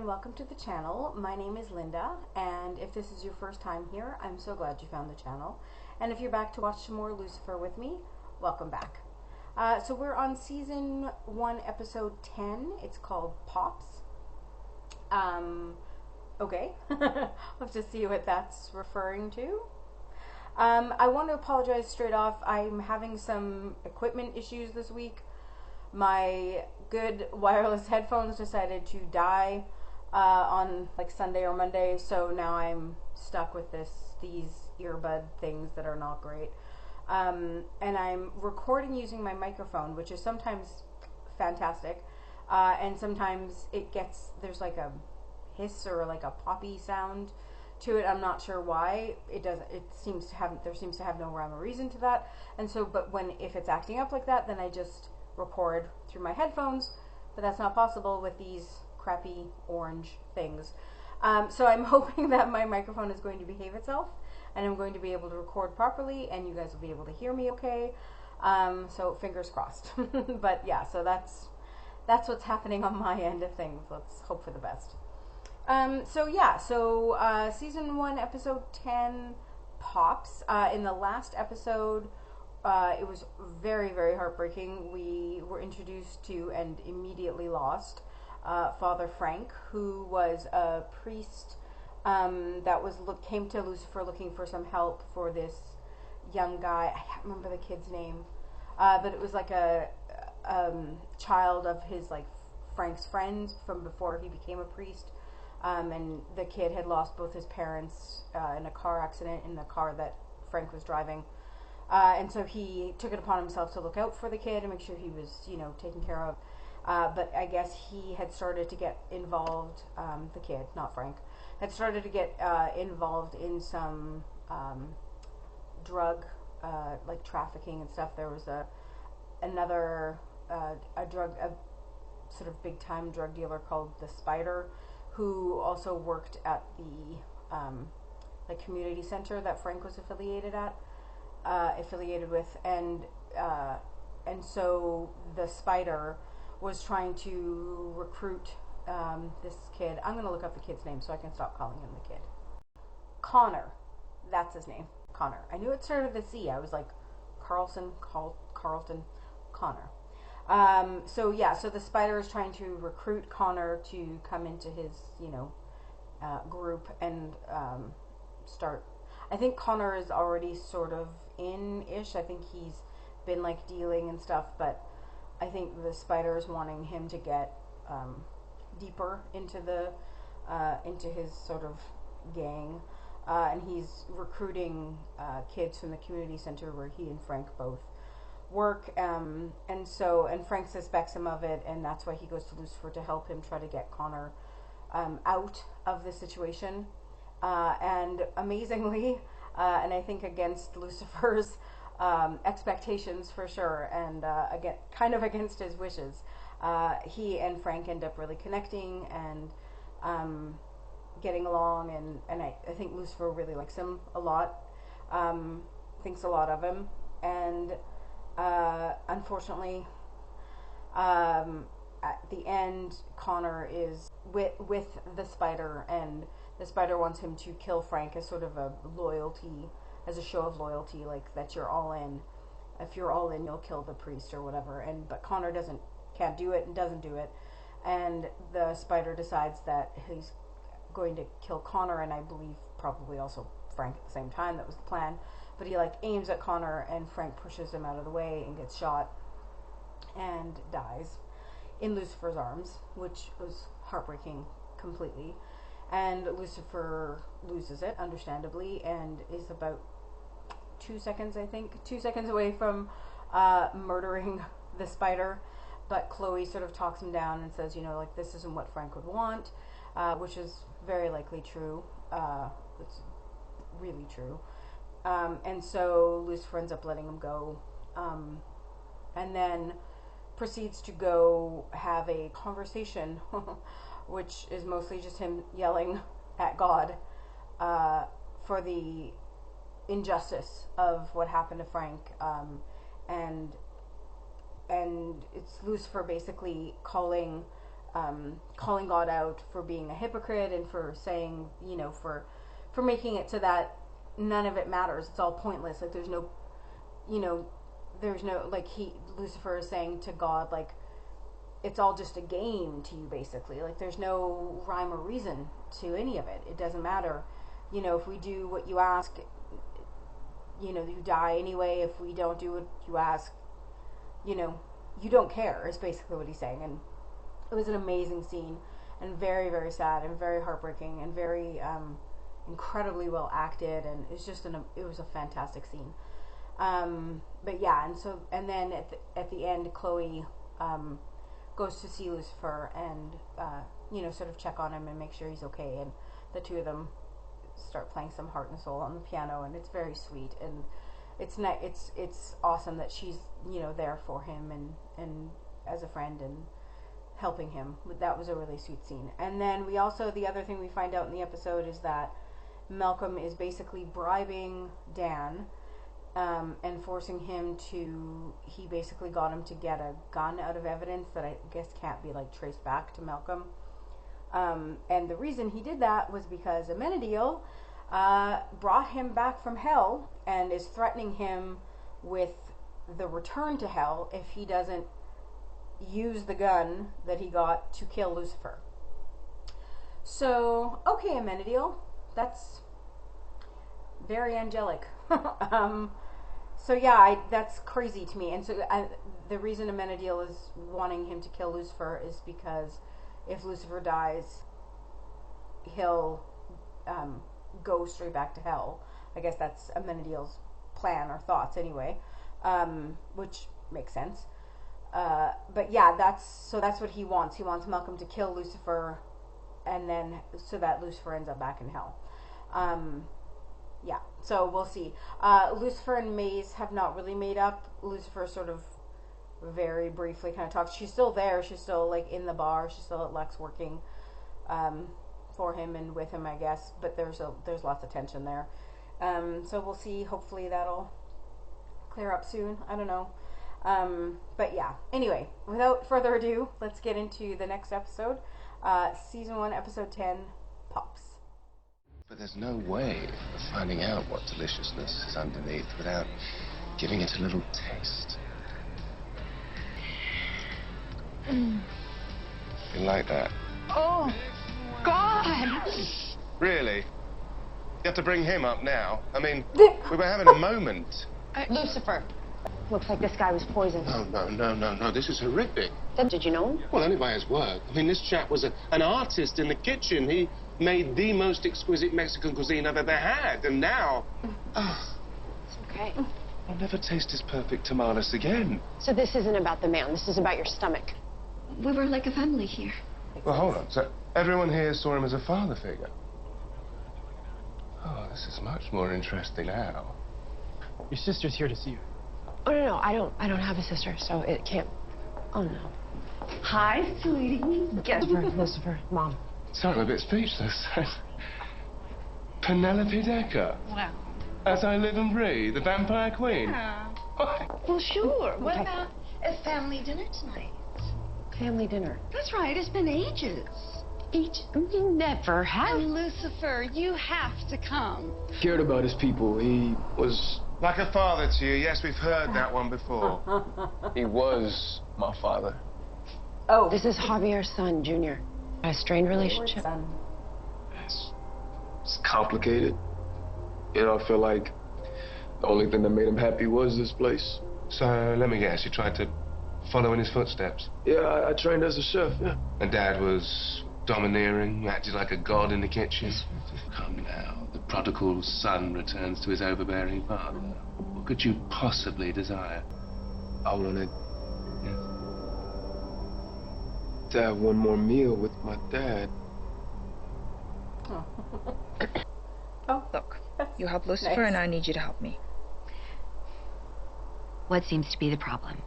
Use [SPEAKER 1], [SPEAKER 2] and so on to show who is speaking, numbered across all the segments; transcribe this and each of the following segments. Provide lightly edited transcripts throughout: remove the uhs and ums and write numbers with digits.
[SPEAKER 1] and welcome to the channel. My name is Linda, and if this is your first time here, I'm so glad you found the channel. And if you're back to watch some more Lucifer with me, welcome back. So we're on season 1, episode 10. It's called Pops. Okay. We'll have to see what that's referring to. I want to apologize straight off. I'm having some equipment issues this week. My good wireless headphones decided to die on like Sunday or Monday, so now I'm stuck with these earbud things that are not great. And I'm recording using my microphone, which is sometimes fantastic, and sometimes there's like a hiss or like a poppy sound to it. I'm not sure why there seems to have no rhyme or reason to that. And so, but if it's acting up like that, then I just record through my headphones, but that's not possible with these crappy orange things. So I'm hoping that my microphone is going to behave itself and I'm going to be able to record properly and you guys will be able to hear me okay. So fingers crossed. But yeah, so that's what's happening on my end of things. Let's hope for the best. Season 1, episode 10, Pops. In the last episode, it was very, very heartbreaking. We were introduced to and immediately lost Father Frank, who was a priest that came to Lucifer looking for some help for this young guy. I can't remember the kid's name, but it was like a child of his, like, Frank's friend from before he became a priest. And the kid had lost both his parents in a car accident in the car that Frank was driving. And so he took it upon himself to look out for the kid and make sure he was, taken care of. But I guess he had started to get involved, the kid, not Frank, had started to get involved in some drug, like trafficking and stuff. There was another sort of big time drug dealer called the Spider, who also worked at the community center that Frank was affiliated with, and so the Spider was trying to recruit this kid. I'm going to look up the kid's name so I can stop calling him the kid. Connor. That's his name. Connor. I knew it started with a C. I was like, Carlton, Connor. So the Spider is trying to recruit Connor to come into his, group and start. I think Connor is already sort of in-ish. I think he's been like dealing and stuff, but I think the Spider is wanting him to get deeper into his sort of gang, and he's recruiting kids from the community center where he and Frank both work, and Frank suspects him of it, and that's why he goes to Lucifer to help him try to get Connor out of the situation. And amazingly, and I think against Lucifer's expectations for sure, and again, kind of against his wishes, he and Frank end up really connecting and getting along, and I think Lucifer really likes him a lot, thinks a lot of him, and unfortunately, at the end, Connor is with the Spider, and the Spider wants him to kill Frank as sort of a show of loyalty, like that you're all in. If you're all in, you'll kill the priest or whatever. But Connor can't do it and doesn't do it, and the Spider decides that he's going to kill Connor, and I believe probably also Frank at the same time. That was the plan. But he aims at Connor, and Frank pushes him out of the way and gets shot and dies in Lucifer's arms, which was heartbreaking completely. And Lucifer loses it, understandably, and is about 2 seconds away from murdering the Spider. But Chloe sort of talks him down and says, this isn't what Frank would want, which is very likely true. It's really true. And so Lucifer ends up letting him go, and then proceeds to go have a conversation, which is mostly just him yelling at God for the injustice of what happened to Frank, and it's Lucifer basically calling calling God out for being a hypocrite and for saying, you know, for making it so that none of it matters. It's all pointless. Like there's no, you know, there's no, like Lucifer is saying to God, like, it's all just a game to you, basically. Like there's no rhyme or reason to any of it. It doesn't matter. You know, if we do what you ask, you know, you die anyway. If we don't do what you ask, you know, you don't care, is basically what he's saying. And it was an amazing scene, and very, very sad, and very heartbreaking, and very incredibly well acted, and it's just it was a fantastic scene. But yeah, and then at the end, Chloe goes to see Lucifer and you know, sort of check on him and make sure he's okay, and the two of them start playing some Heart and Soul on the piano, and it's very sweet, and it's awesome that she's, you know, there for him and as a friend and helping him. That was a really sweet scene. And then the other thing we find out in the episode is that Malcolm is basically bribing Dan and forcing him to, he basically got him to get a gun out of evidence that I guess can't be like traced back to Malcolm. And the reason he did that was because Amenadiel brought him back from hell and is threatening him with the return to hell if he doesn't use the gun that he got to kill Lucifer. So, okay, Amenadiel, that's very angelic. So yeah, that's crazy to me. And so the reason Amenadiel is wanting him to kill Lucifer is because if Lucifer dies, he'll go straight back to hell. I guess that's Amenadiel's plan or thoughts anyway, which makes sense. But yeah, that's what he wants. He wants Malcolm to kill Lucifer, and then so that Lucifer ends up back in hell. Yeah, so we'll see. Lucifer and Maze have not really made up. Lucifer sort of very briefly kind of talks. She's still there. She's still like in the bar. She's still at Lex working for him and with him, I guess. But there's lots of tension there. So we'll see. Hopefully that'll clear up soon. I don't know. But yeah. Anyway, without further ado, let's get into the next episode. Season 1, Episode 10, Pops.
[SPEAKER 2] But there's no way of finding out what deliciousness is underneath without giving it a little taste. You like that?
[SPEAKER 3] Oh, God!
[SPEAKER 2] Really? You have to bring him up now? I mean, we were having a moment.
[SPEAKER 3] Lucifer. Looks like this guy was poisoned.
[SPEAKER 2] No. This is horrific.
[SPEAKER 3] Did you know him?
[SPEAKER 2] Well, only by his work. I mean, this chap was an artist in the kitchen. He made the most exquisite Mexican cuisine I've ever had. And now...
[SPEAKER 3] It's okay.
[SPEAKER 2] I'll never taste his perfect tamales again.
[SPEAKER 3] So this isn't about the man. This is about your stomach.
[SPEAKER 4] We were like a family here.
[SPEAKER 2] Well, hold on. So everyone here saw him as a father figure? Oh, this is much more interesting now.
[SPEAKER 5] Your sister's here to see you.
[SPEAKER 3] Oh, no, I don't have a sister, so it can't... Oh, no.
[SPEAKER 4] Hi, sweetie.
[SPEAKER 3] Lucifer, Mom.
[SPEAKER 2] Sorry, I'm a bit speechless. Penelope Decker.
[SPEAKER 4] Wow.
[SPEAKER 2] As I live and breathe, the vampire queen.
[SPEAKER 4] Yeah.
[SPEAKER 2] Why?
[SPEAKER 4] Well, sure. What
[SPEAKER 3] Okay.
[SPEAKER 4] about a family dinner tonight?
[SPEAKER 3] Family dinner.
[SPEAKER 4] That's right. It's been ages.
[SPEAKER 3] We never have.
[SPEAKER 4] And Lucifer, you have to come.
[SPEAKER 5] Cared about his people. He was...
[SPEAKER 2] Like a father to you. Yes, we've heard that one before.
[SPEAKER 5] He was my father.
[SPEAKER 1] Oh,
[SPEAKER 3] This is Javier's son, Junior. A strained relationship.
[SPEAKER 1] Son.
[SPEAKER 5] It's complicated. You know, I feel like the only thing that made him happy was this place.
[SPEAKER 2] So, let me guess, you tried to follow in his footsteps?
[SPEAKER 5] Yeah, I trained as a chef, yeah.
[SPEAKER 2] And Dad was domineering, acted like a god in the kitchen? Come now, the prodigal son returns to his overbearing father. What could you possibly desire?
[SPEAKER 5] I wanted to have one more meal with my dad.
[SPEAKER 1] Oh,
[SPEAKER 6] Look, you help Lucifer,
[SPEAKER 1] nice.
[SPEAKER 6] and I need you to help me.
[SPEAKER 4] What seems to be the problem?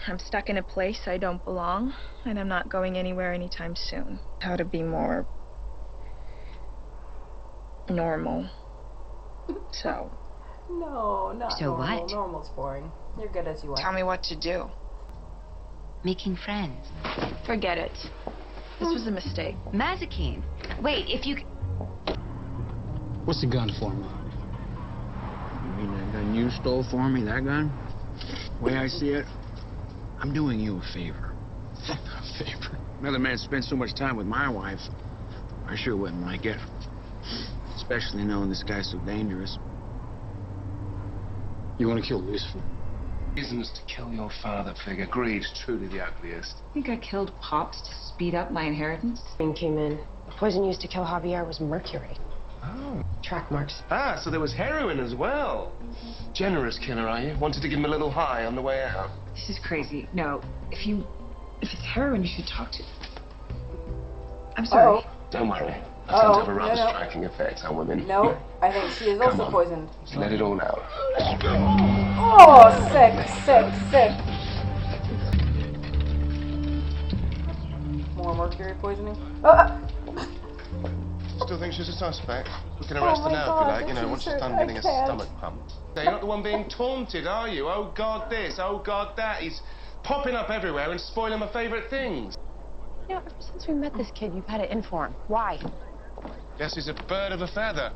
[SPEAKER 6] I'm stuck in a place I don't belong, and I'm not going anywhere anytime soon. How to be more normal. So,
[SPEAKER 1] No, not
[SPEAKER 4] So
[SPEAKER 1] normal.
[SPEAKER 4] what?
[SPEAKER 1] Normal's boring. You're good as you are.
[SPEAKER 6] tell me what to do.
[SPEAKER 4] making friends.
[SPEAKER 6] Forget it. This was a mistake.
[SPEAKER 4] Mazikeen. Wait, if you...
[SPEAKER 7] What's the gun for, Mom?
[SPEAKER 8] You mean that gun you stole for me, that gun? The way I see it, I'm doing you a favor.
[SPEAKER 7] A favor?
[SPEAKER 8] Another man spent so much time with my wife, I sure wouldn't like it. Especially knowing this guy's so dangerous.
[SPEAKER 7] You want to kill Lucifer?
[SPEAKER 2] Reasons to kill your father, Fig. Agreed, truly the ugliest.
[SPEAKER 9] Think I killed Pops to speed up my inheritance?
[SPEAKER 3] Thing came in. The poison used to kill Javier was mercury.
[SPEAKER 2] Oh.
[SPEAKER 3] Track marks.
[SPEAKER 2] Ah, so there was heroin as well. Generous killer, are you? Wanted to give him a little high on the way out.
[SPEAKER 9] This is crazy. No, if it's heroin, you should talk to... I'm sorry.
[SPEAKER 2] Don't worry. I tend to have a rather striking effect on women.
[SPEAKER 1] No, I think she is also poisoned.
[SPEAKER 2] Just let it all out.
[SPEAKER 1] Oh, sick, sick, sick. More mercury poisoning.
[SPEAKER 2] Still think she's a suspect. We can arrest her now if you like, you know, once she's done getting a stomach pump. So you're not the one being taunted, are you? Oh, God this, oh, God that. He's popping up everywhere and spoiling my favourite things.
[SPEAKER 3] You know, ever since we met this kid, you've had it in for him. Why?
[SPEAKER 2] Guess he's a bird of a feather.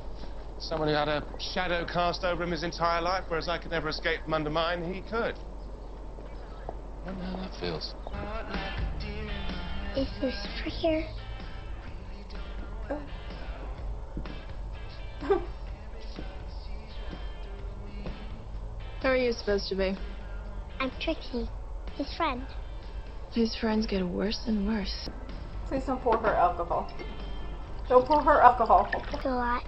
[SPEAKER 2] Someone who had a shadow cast over him his entire life, whereas I could never escape from under mine, he could. I wonder how that feels.
[SPEAKER 10] Is Lucifer here?
[SPEAKER 6] Who are you supposed to be?
[SPEAKER 10] I'm Trixie, his friend.
[SPEAKER 6] His friends get worse and worse.
[SPEAKER 1] Please don't pour her alcohol. Don't pour her alcohol.
[SPEAKER 10] A lot,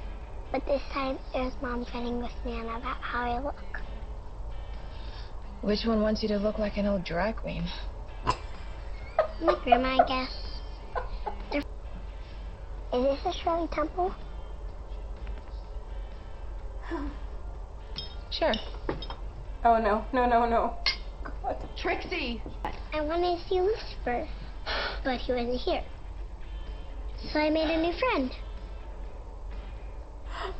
[SPEAKER 10] but this time it was Mom fighting with Nana about how I look.
[SPEAKER 6] Which one wants you to look like an old drag queen?
[SPEAKER 10] My grandma, I guess. Is this a Shirley Temple?
[SPEAKER 6] Sure.
[SPEAKER 1] Oh no, no, no, no. God.
[SPEAKER 4] Trixie!
[SPEAKER 10] I wanted to see Lucifer, but he wasn't here. So I made a new friend.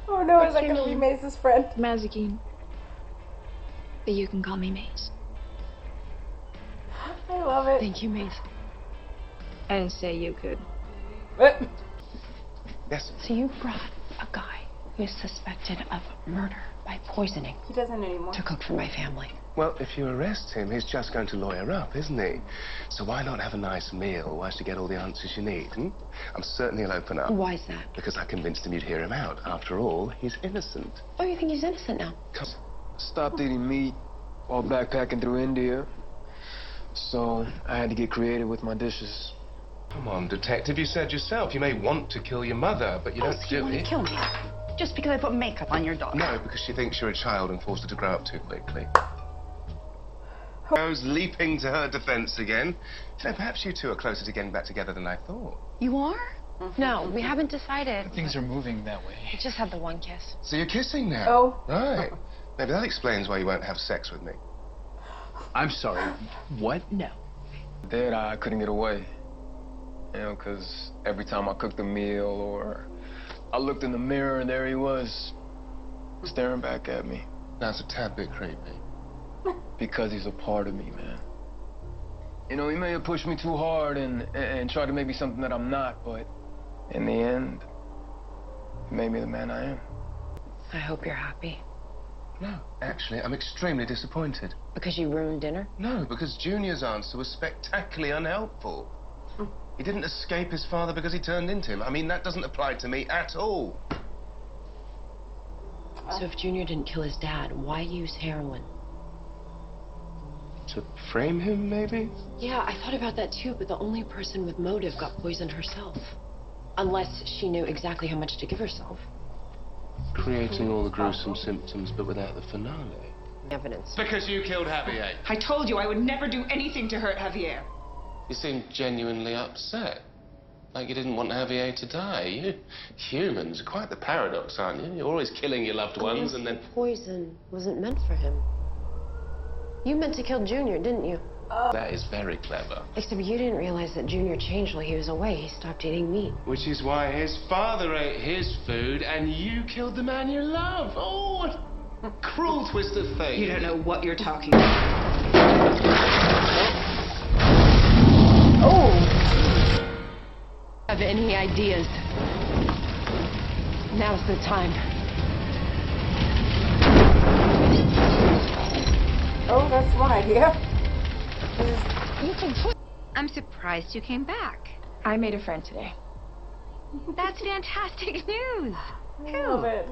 [SPEAKER 1] Oh no,
[SPEAKER 10] What's
[SPEAKER 1] is that
[SPEAKER 10] your
[SPEAKER 1] gonna be
[SPEAKER 10] name?
[SPEAKER 1] Maze's friend?
[SPEAKER 6] Mazikeen. But you can call me Maze.
[SPEAKER 1] I love it.
[SPEAKER 3] Thank you, Maze.
[SPEAKER 6] I didn't say you could.
[SPEAKER 2] Yes.
[SPEAKER 3] So you brought a guy who's suspected of murder by poisoning
[SPEAKER 1] He doesn't anymore.
[SPEAKER 3] to cook for my family.
[SPEAKER 2] Well, if you arrest him, he's just going to lawyer up, isn't he? So why not have a nice meal whilst you get all the answers you need, I'm certain he'll open up.
[SPEAKER 3] Why's that?
[SPEAKER 2] Because I convinced him you'd hear him out. After all, he's innocent.
[SPEAKER 3] Oh, you think he's innocent now?
[SPEAKER 5] Stopped eating meat while backpacking through India. So I had to get creative with my dishes.
[SPEAKER 2] Come on, detective, you said yourself you may want to kill your mother, but you don't
[SPEAKER 4] so
[SPEAKER 2] do
[SPEAKER 4] you want to
[SPEAKER 2] it.
[SPEAKER 4] kill me? Just because I put makeup on your dog?
[SPEAKER 2] No, because she thinks you're a child and forced her to grow up too quickly. Rose leaping to her defense again. You know, perhaps you two are closer to getting back together than I thought.
[SPEAKER 4] You are?
[SPEAKER 3] No, we haven't decided.
[SPEAKER 7] Things are moving that way.
[SPEAKER 3] We just had the one kiss.
[SPEAKER 2] So you're kissing now?
[SPEAKER 1] Oh.
[SPEAKER 2] Right. Maybe that explains why you won't have sex with me.
[SPEAKER 7] I'm sorry. What?
[SPEAKER 3] No.
[SPEAKER 5] Then I couldn't get away. You know, because every time I cooked a meal or I looked in the mirror and there he was, staring back at me.
[SPEAKER 2] That's a tad bit creepy.
[SPEAKER 5] Because he's a part of me, man. You know, he may have pushed me too hard and tried to make me something that I'm not, but in the end, he made me the man I am.
[SPEAKER 3] I hope you're happy.
[SPEAKER 2] No, actually, I'm extremely disappointed.
[SPEAKER 3] Because you ruined dinner?
[SPEAKER 2] No, because Junior's answer was spectacularly unhelpful. He didn't escape his father because he turned into him. I mean, that doesn't apply to me at all.
[SPEAKER 3] So if Junior didn't kill his dad, why use heroin?
[SPEAKER 2] To frame him, maybe?
[SPEAKER 3] Yeah, I thought about that too, but the only person with motive got poisoned herself. Unless she knew exactly how much to give herself.
[SPEAKER 2] Creating all the gruesome symptoms, but without the finale.
[SPEAKER 3] Evidence.
[SPEAKER 2] Because you killed Javier.
[SPEAKER 9] I told you I would never do anything to hurt Javier.
[SPEAKER 2] You seem genuinely upset. Like you didn't want Javier to die. You humans are quite the paradox, aren't you? You're always killing your loved ones and then...
[SPEAKER 3] Poison wasn't meant for him. You meant to kill Junior, didn't you?
[SPEAKER 2] That is very clever.
[SPEAKER 3] Except you didn't realize that Junior changed while he was away. He stopped eating meat.
[SPEAKER 2] Which is why his father ate his food and you killed the man you love. Oh, what a cruel twist of fate.
[SPEAKER 9] You don't know what you're talking about.
[SPEAKER 1] Oh.
[SPEAKER 3] Have any ideas? Now's the time.
[SPEAKER 1] Oh, that's one idea.
[SPEAKER 3] You can put.
[SPEAKER 4] I'm surprised you came back.
[SPEAKER 6] I made a friend today.
[SPEAKER 4] That's fantastic news.
[SPEAKER 1] I love it.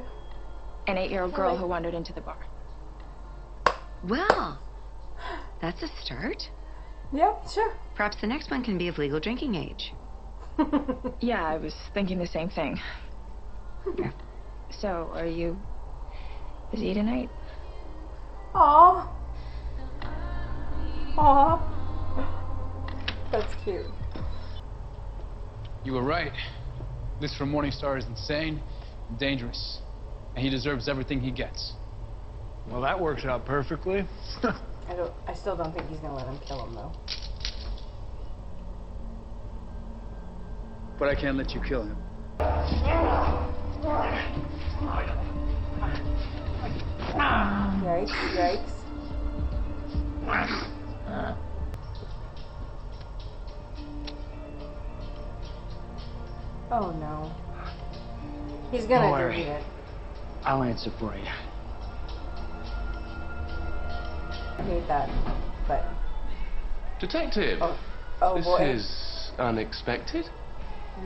[SPEAKER 6] An 8-year-old girl who wandered into the bar.
[SPEAKER 4] Well, that's a start.
[SPEAKER 1] Yeah, sure.
[SPEAKER 4] Perhaps the next one can be of legal drinking age.
[SPEAKER 6] Yeah, I was thinking the same thing. So, are you busy tonight?
[SPEAKER 1] Aww. Aww. That's cute.
[SPEAKER 7] You were right. Lucifer Morningstar is insane and dangerous. And he deserves everything he gets.
[SPEAKER 8] Well, that works out perfectly.
[SPEAKER 1] I still don't think he's gonna let him kill him, though.
[SPEAKER 7] But I can't let you kill him.
[SPEAKER 1] Yikes, yikes. Oh no. He's gonna delete it.
[SPEAKER 8] I'll answer for you.
[SPEAKER 1] I hate that, but...
[SPEAKER 2] Detective,
[SPEAKER 1] Oh
[SPEAKER 2] this
[SPEAKER 1] boy.
[SPEAKER 2] is unexpected.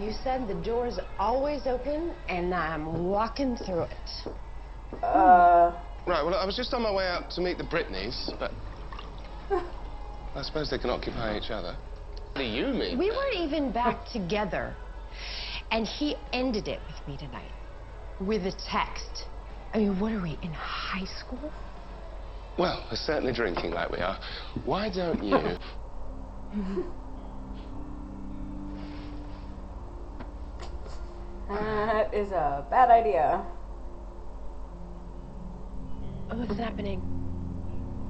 [SPEAKER 3] You said the door's always open, and I'm walking through it.
[SPEAKER 2] Right, well, I was just on my way out to meet the Britneys, but I suppose they can occupy each other. What do you mean?
[SPEAKER 3] We weren't even back together, and he ended it with me tonight, with a text. I mean, what are we, in high school?
[SPEAKER 2] Well, we're certainly drinking like we are. Why don't you...
[SPEAKER 1] That is a bad idea.
[SPEAKER 3] What's happening?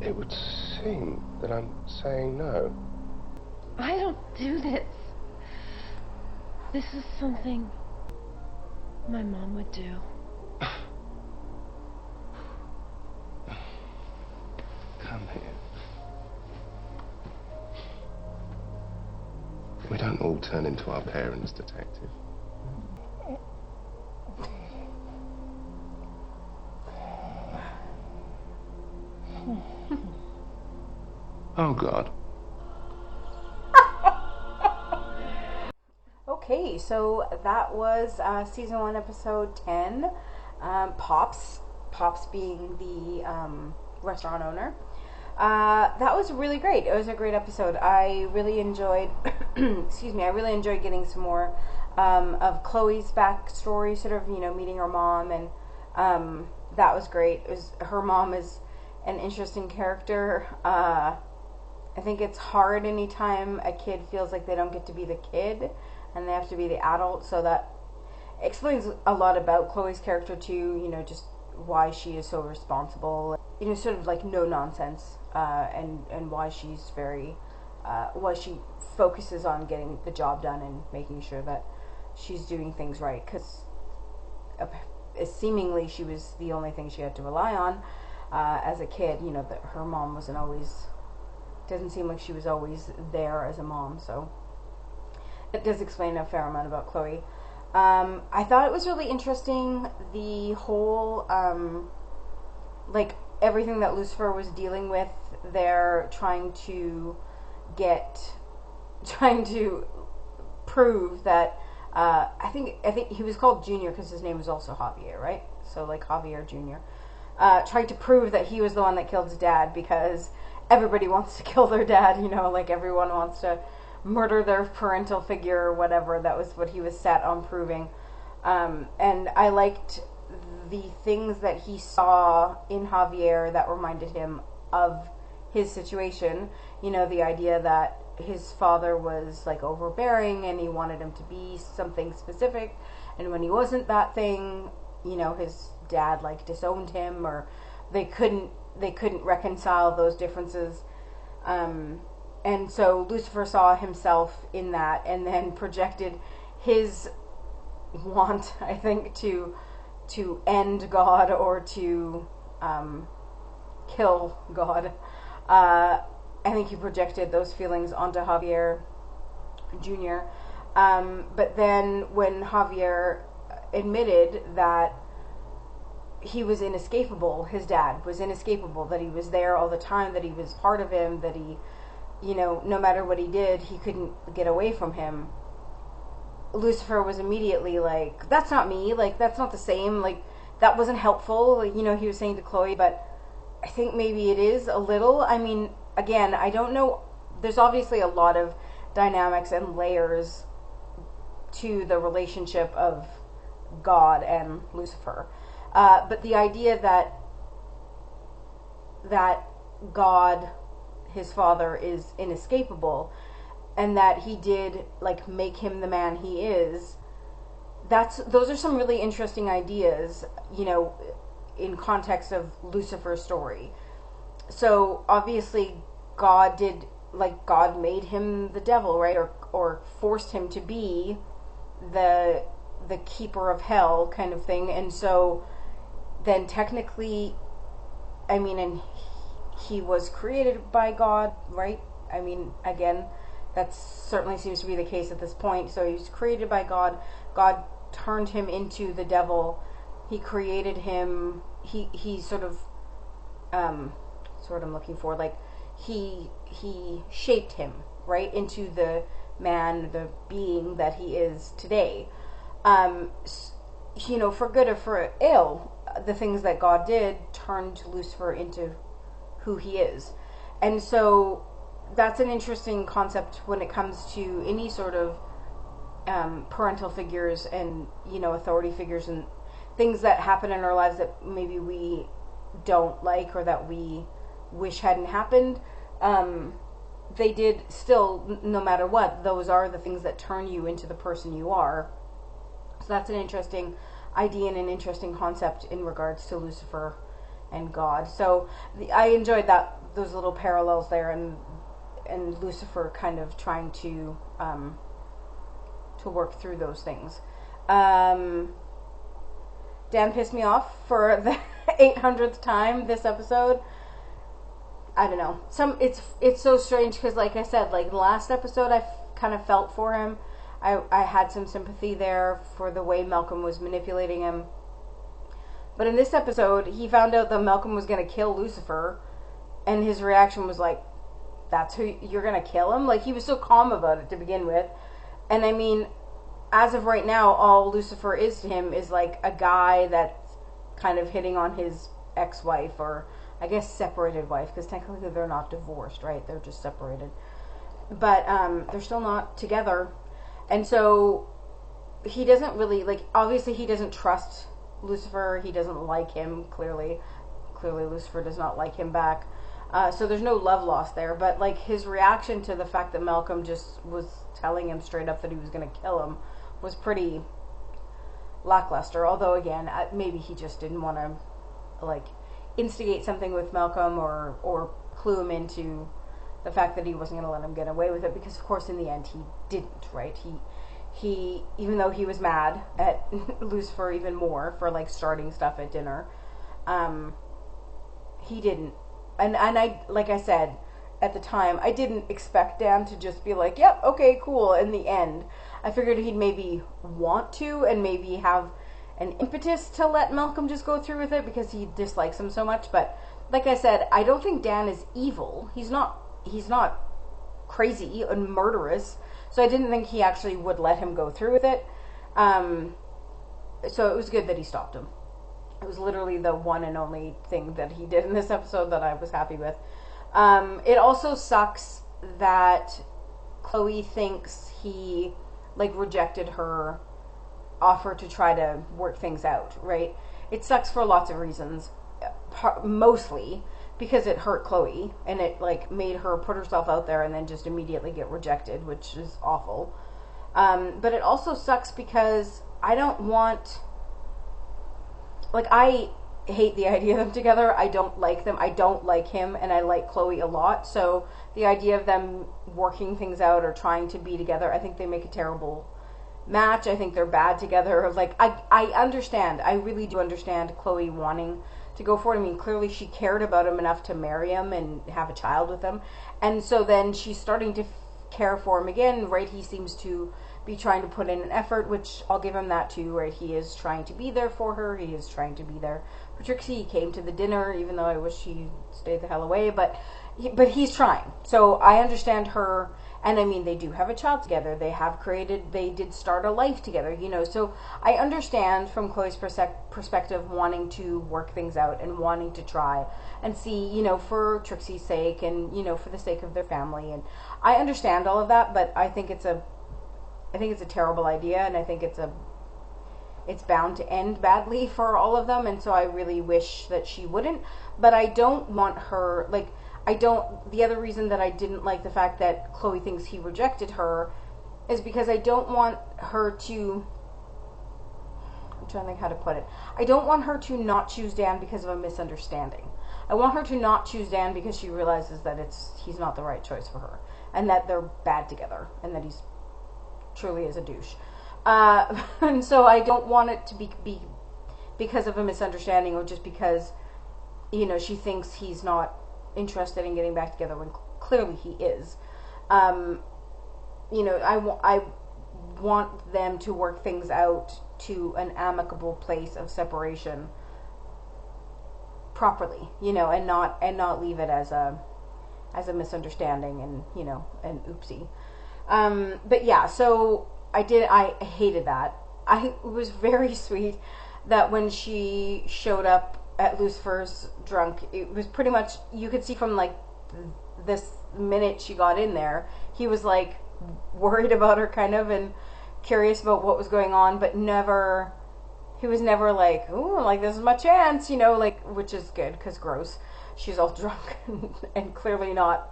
[SPEAKER 2] It would seem that I'm saying no.
[SPEAKER 3] I don't do this. This is something my mom would do.
[SPEAKER 2] Come here. We don't all turn into our parents, Detective. Oh, God.
[SPEAKER 1] Okay, so that was season 1, episode 10. Pops being the restaurant owner. That was really great. It was a great episode. I really enjoyed, excuse me, I really enjoyed getting some more of Chloe's backstory, sort of, meeting her mom, and that was great. Her mom is an interesting character. I think it's hard anytime a kid feels like they don't get to be the kid and they have to be the adult, so that explains a lot about Chloe's character too, just why she is so responsible, sort of like no nonsense, and why she's why she focuses on getting the job done and making sure that she's doing things right, because seemingly she was the only thing she had to rely on as a kid, that her mom wasn't always, doesn't seem like she was always there as a mom, so it does explain a fair amount about Chloe. I thought it was really interesting, the whole, everything that Lucifer was dealing with there, trying to prove that, I think he was called Junior because his name was also Javier, right? So, Javier Jr. Trying to prove that he was the one that killed his dad, because everybody wants to kill their dad, everyone wants to murder their parental figure or whatever. That was what he was set on proving. And I liked the things that he saw in Javier that reminded him of his situation. The idea that his father was overbearing and he wanted him to be something specific, and when he wasn't that thing, his dad disowned him, or they couldn't reconcile those differences. And so Lucifer saw himself in that, and then projected his want, I think, to end God or to kill God. I think he projected those feelings onto Javier, Jr. But then when Javier admitted that he was inescapable, his dad was inescapable, that he was there all the time, that he was part of him, that he, you know, no matter what he did, he couldn't get away from him. Lucifer was immediately like, that's not me, like, that's not the same, like, that wasn't helpful, like, you know, he was saying to Chloe, but I think maybe it is a little. I mean, again, I don't know, there's obviously a lot of dynamics and layers to the relationship of God and Lucifer. But the idea that God, his father, is inescapable, and that he did, like, make him the man he is, those are some really interesting ideas, you know, in context of Lucifer's story. So obviously God made him the devil, right? Or forced him to be the keeper of hell kind of thing. And so then technically, I mean, and he was created by God, right? I mean, again, that certainly seems to be the case at this point. So he was created by God. God turned him into the devil. He created him. He sort of, I'm looking for, like, he shaped him, right, into the man, the being that he is today. You know, for good or for ill, the things that God did turned Lucifer into who he is. And so that's an interesting concept when it comes to any sort of parental figures and, you know, authority figures and things that happen in our lives that maybe we don't like or that we wish hadn't happened. They did still, no matter what, those are the things that turn you into the person you are. So that's an interesting idea and an interesting concept in regards to Lucifer and God. So I enjoyed those little parallels there, and Lucifer kind of trying to work through those things. Dan pissed me off for the 800th time this episode. I don't know. It's so strange because, like I said, like the last episode, I kind of felt for him. I had some sympathy there for the way Malcolm was manipulating him. But in this episode, he found out that Malcolm was going to kill Lucifer, and his reaction was like, "That's who you're going to kill him?" Like, he was so calm about it to begin with. And I mean, as of right now, all Lucifer is to him is like a guy that's kind of hitting on his ex-wife, or I guess separated wife, because technically they're not divorced, right? They're just separated. But they're still not together. And so he doesn't really, like, obviously he doesn't trust Lucifer. He doesn't like him, clearly. Clearly Lucifer does not like him back. So there's no love lost there. But, like, his reaction to the fact that Malcolm just was telling him straight up that he was going to kill him was pretty lackluster. Although, again, maybe he just didn't want to, like, instigate something with Malcolm or clue him into the fact that he wasn't going to let him get away with it, because of course in the end he didn't, right? He even though he was mad at Lucifer even more for, like, starting stuff at dinner, he didn't. And I, like I said at the time, I didn't expect Dan to just be like, yep, okay, cool, in the end. I figured he'd maybe want to, and maybe have an impetus to let Malcolm just go through with it because he dislikes him so much. But like I said, I don't think Dan is evil. He's not crazy and murderous. So I didn't think he actually would let him go through with it. So it was good that he stopped him. It was literally the one and only thing that he did in this episode that I was happy with. It also sucks that Chloe thinks he, like, rejected her offer to try to work things out, right? It sucks for lots of reasons. Mostly because it hurt Chloe, and it, like, made her put herself out there and then just immediately get rejected, which is awful. But it also sucks because I don't want... Like, I hate the idea of them together. I don't like them. I don't like him, and I like Chloe a lot. So the idea of them working things out or trying to be together, I think they make a terrible match. I think they're bad together. Like, I understand. I really do understand Chloe wanting to go for it. I mean, clearly she cared about him enough to marry him and have a child with him. And so then she's starting to care for him again, right? He seems to be trying to put in an effort, which I'll give him that too, right? He is trying to be there for her. He is trying to be there for Trixie. He came to the dinner, even though I wish he stayed the hell away, but he's trying. So I understand her, and I mean, they do have a child together. They did start a life together, you know, so I understand from Chloe's perspective wanting to work things out and wanting to try and see, you know, for Trixie's sake and, you know, for the sake of their family. And I understand all of that, but I think it's a terrible idea, and I think it's bound to end badly for all of them, and so I really wish that she wouldn't. But I don't want her, like, the other reason that I didn't like the fact that Chloe thinks he rejected her is because I don't want her to, I'm trying to think how to put it, I don't want her to not choose Dan because of a misunderstanding. I want her to not choose Dan because she realizes that he's not the right choice for her, and that they're bad together, and that he's truly is a douche. And so I don't want it to be because of a misunderstanding, or just because, you know, she thinks he's not interested in getting back together when clearly he is. You know, I want them to work things out to an amicable place of separation properly, you know, and not leave it as a misunderstanding and, you know, an oopsie. But yeah, so I hated that. It was very sweet that when she showed up at Lucifer's drunk, it was pretty much, you could see from like this minute she got in there, he was like worried about her kind of, and curious about what was going on, but he was never like, ooh, like, this is my chance, you know, like, which is good, because gross, she's all drunk and clearly not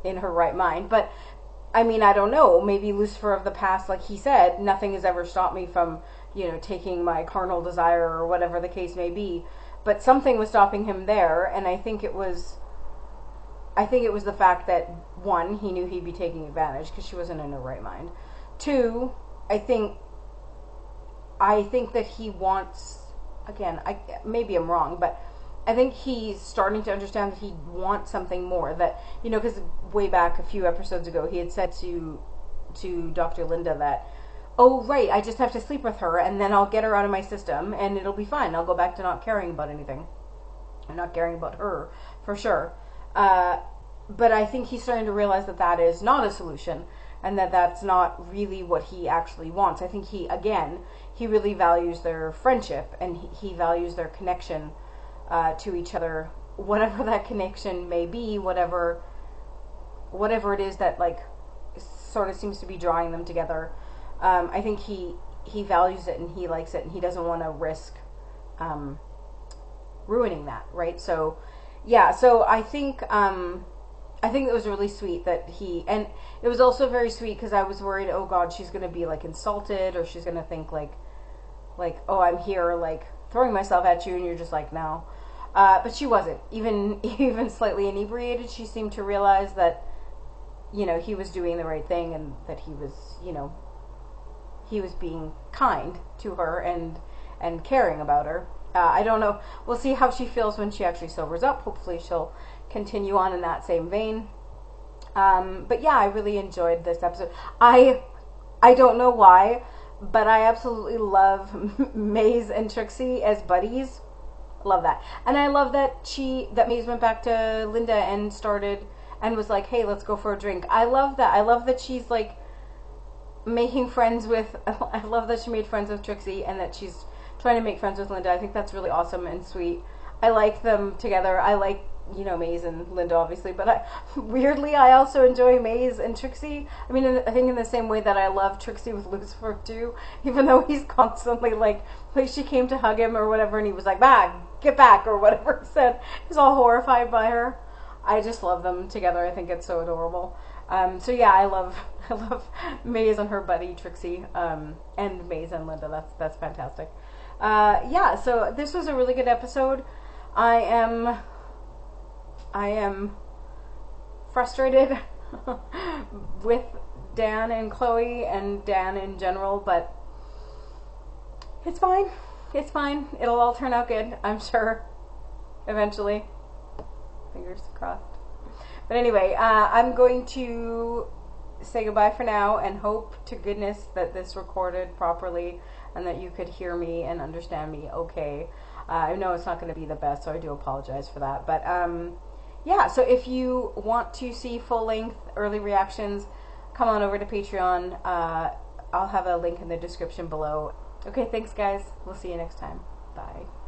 [SPEAKER 1] in her right mind. But I mean, I don't know, maybe Lucifer of the past, like he said, nothing has ever stopped me from, you know, taking my carnal desire, or whatever the case may be, but something was stopping him there. And I think it was the fact that, one, he knew he'd be taking advantage because she wasn't in her right mind. Two, I think that he wants, again, maybe I'm wrong, but I think he's starting to understand that he wants something more. That, you know, because way back a few episodes ago, he had said to Dr. Linda that, oh, right, I just have to sleep with her, and then I'll get her out of my system, and it'll be fine. I'll go back to not caring about anything. I'm not caring about her, for sure. But I think he's starting to realize that that is not a solution, and that that's not really what he actually wants. I think he really values their friendship, and he values their connection to each other, whatever that connection may be, whatever it is that, like, sort of seems to be drawing them together. I think he values it, and he likes it, and he doesn't want to risk ruining that, right? So yeah, so I think it was really sweet that and it was also very sweet because I was worried, oh God, she's going to be like insulted, or she's going to think like, oh, I'm here like throwing myself at you, and you're just like, no. But she wasn't. Even slightly inebriated, she seemed to realize that, you know, he was doing the right thing, and that he was, you know, he was being kind to her and caring about her. I don't know. We'll see how she feels when she actually sobers up. Hopefully she'll continue on in that same vein. But yeah, I really enjoyed this episode. I don't know why, but I absolutely love Maze and Trixie as buddies. Love that. And I love that Maze went back to Linda and was like, hey, let's go for a drink. I love that. I love that she's like making friends with, I love that she made friends with Trixie, and that she's trying to make friends with Linda. I think that's really awesome and sweet. I like them together. I like, you know, Maze and Linda, obviously, but weirdly, I also enjoy Maze and Trixie. I mean, I think in the same way that I love Trixie with Lucifer too, even though he's constantly like she came to hug him or whatever, and he was like, get back, or whatever he said. He's all horrified by her. I just love them together. I think it's so adorable. So yeah, I love Maze and her buddy Trixie, and Maze and Linda. That's fantastic. Yeah, so this was a really good episode. I am frustrated with Dan and Chloe, and Dan in general, but it's fine. It's fine. It'll all turn out good, I'm sure, eventually. Fingers crossed. But anyway, I'm going to say goodbye for now and hope to goodness that this recorded properly and that you could hear me and understand me okay. I know it's not going to be the best, so I do apologize for that. But yeah, so if you want to see full-length early reactions, come on over to Patreon. I'll have a link in the description below. Okay, thanks guys. We'll see you next time. Bye.